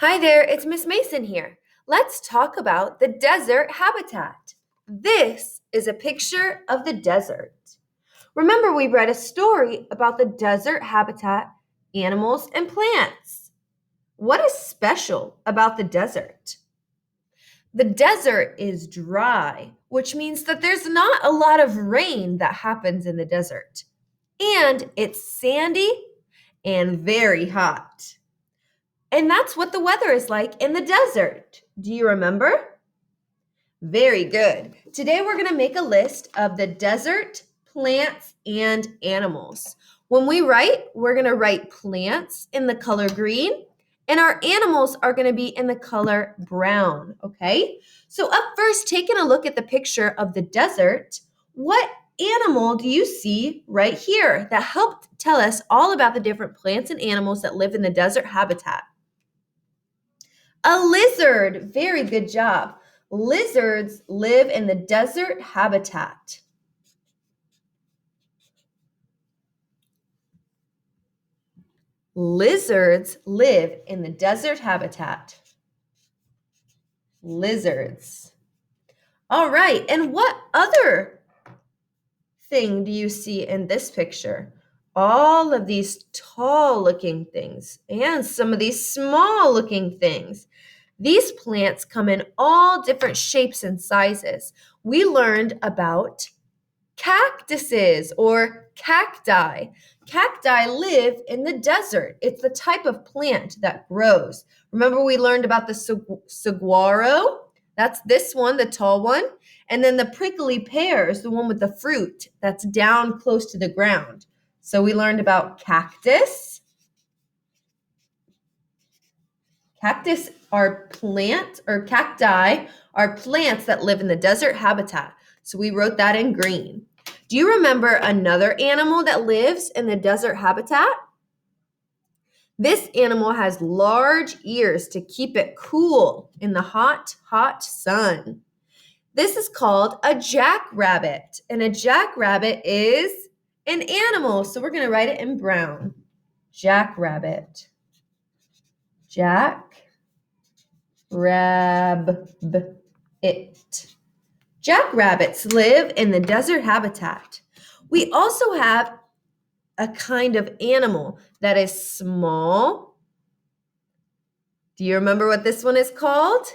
Hi there, it's Miss Mason here. Let's talk about the desert habitat. This is a picture of the desert. Remember, we read a story about the desert habitat, animals, and plants. What is special about the desert? The desert is dry, which means that there's not a lot of rain that happens in the desert. And it's sandy and very hot. And that's what the weather is like in the desert. Do you remember? Very good. Today we're going to make a list of the desert plants and animals. When we write, we're going to write plants in the color green, and our animals are going to be in the color brown, okay? So up first, taking a look at the picture of the desert, what animal do you see right here that helped tell us all about the different plants and animals that live in the desert habitat? A lizard. Very good job. Lizards live in the desert habitat. Lizards live in the desert habitat. Lizards. All right, and what other thing do you see in this picture? All of these tall looking things and some of these small looking things. These plants come in all different shapes and sizes. We learned about cactuses or cacti. Cacti live in the desert. It's the type of plant that grows. Remember, we learned about the saguaro? That's this one, the tall one. And then the prickly pear is the one with the fruit that's down close to the ground. So we learned about cactus. Cactus are plants, or cacti are plants that live in the desert habitat. So we wrote that in green. Do you remember another animal that lives in the desert habitat? This animal has large ears to keep it cool in the hot, hot sun. This is called a jackrabbit, and a jackrabbit is an animal. So we're going to write it in brown. Jackrabbit. Jackrabbit. Jackrabbits live in the desert habitat. We also have a kind of animal that is small. Do you remember what this one is called?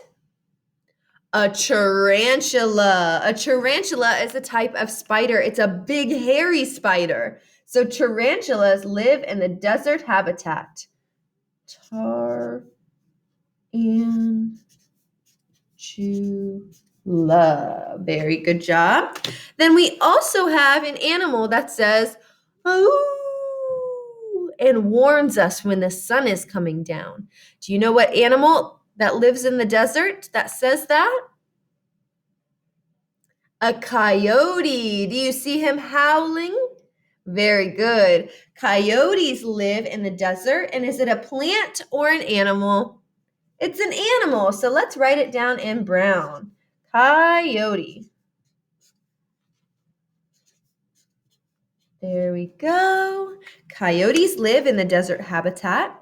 A tarantula. A tarantula is a type of spider. It's a big, hairy spider. So tarantulas live in the desert habitat. Tarantula. Very good job. Then we also have an animal that says, "Ooh," and warns us when the sun is coming down. Do you know what animal that lives in the desert that says that? A coyote. Do you see him howling? Very good. Coyotes live in the desert. And is it a plant or an animal? It's an animal. So let's write it down in brown. Coyote. There we go. Coyotes live in the desert habitat.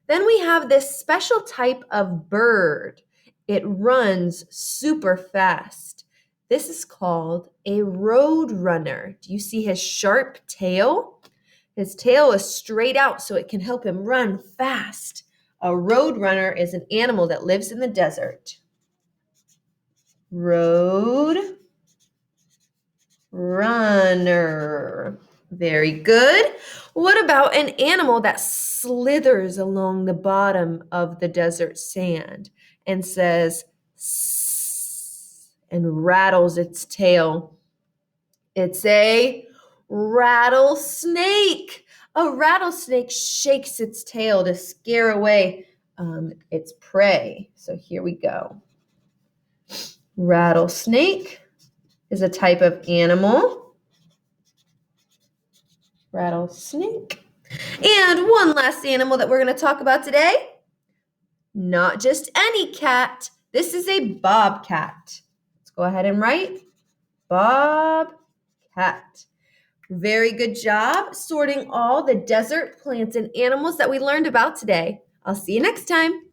Then we have this special type of bird. It runs super fast. This is called a road runner. Do you see his sharp tail? His tail is straight out so it can help him run fast. A road runner is an animal that lives in the desert. Road runner. Very good. What about an animal that slithers along the bottom of the desert sand and says "Sss" and rattles its tail? It's a rattlesnake. A rattlesnake shakes its tail to scare away its prey. So here we go. Rattlesnake is a type of animal. Rattlesnake. And one last animal that we're going to talk about today. Not just any cat. This is a bobcat. Let's go ahead and write bobcat. Very good job sorting all the desert plants and animals that we learned about today. I'll see you next time.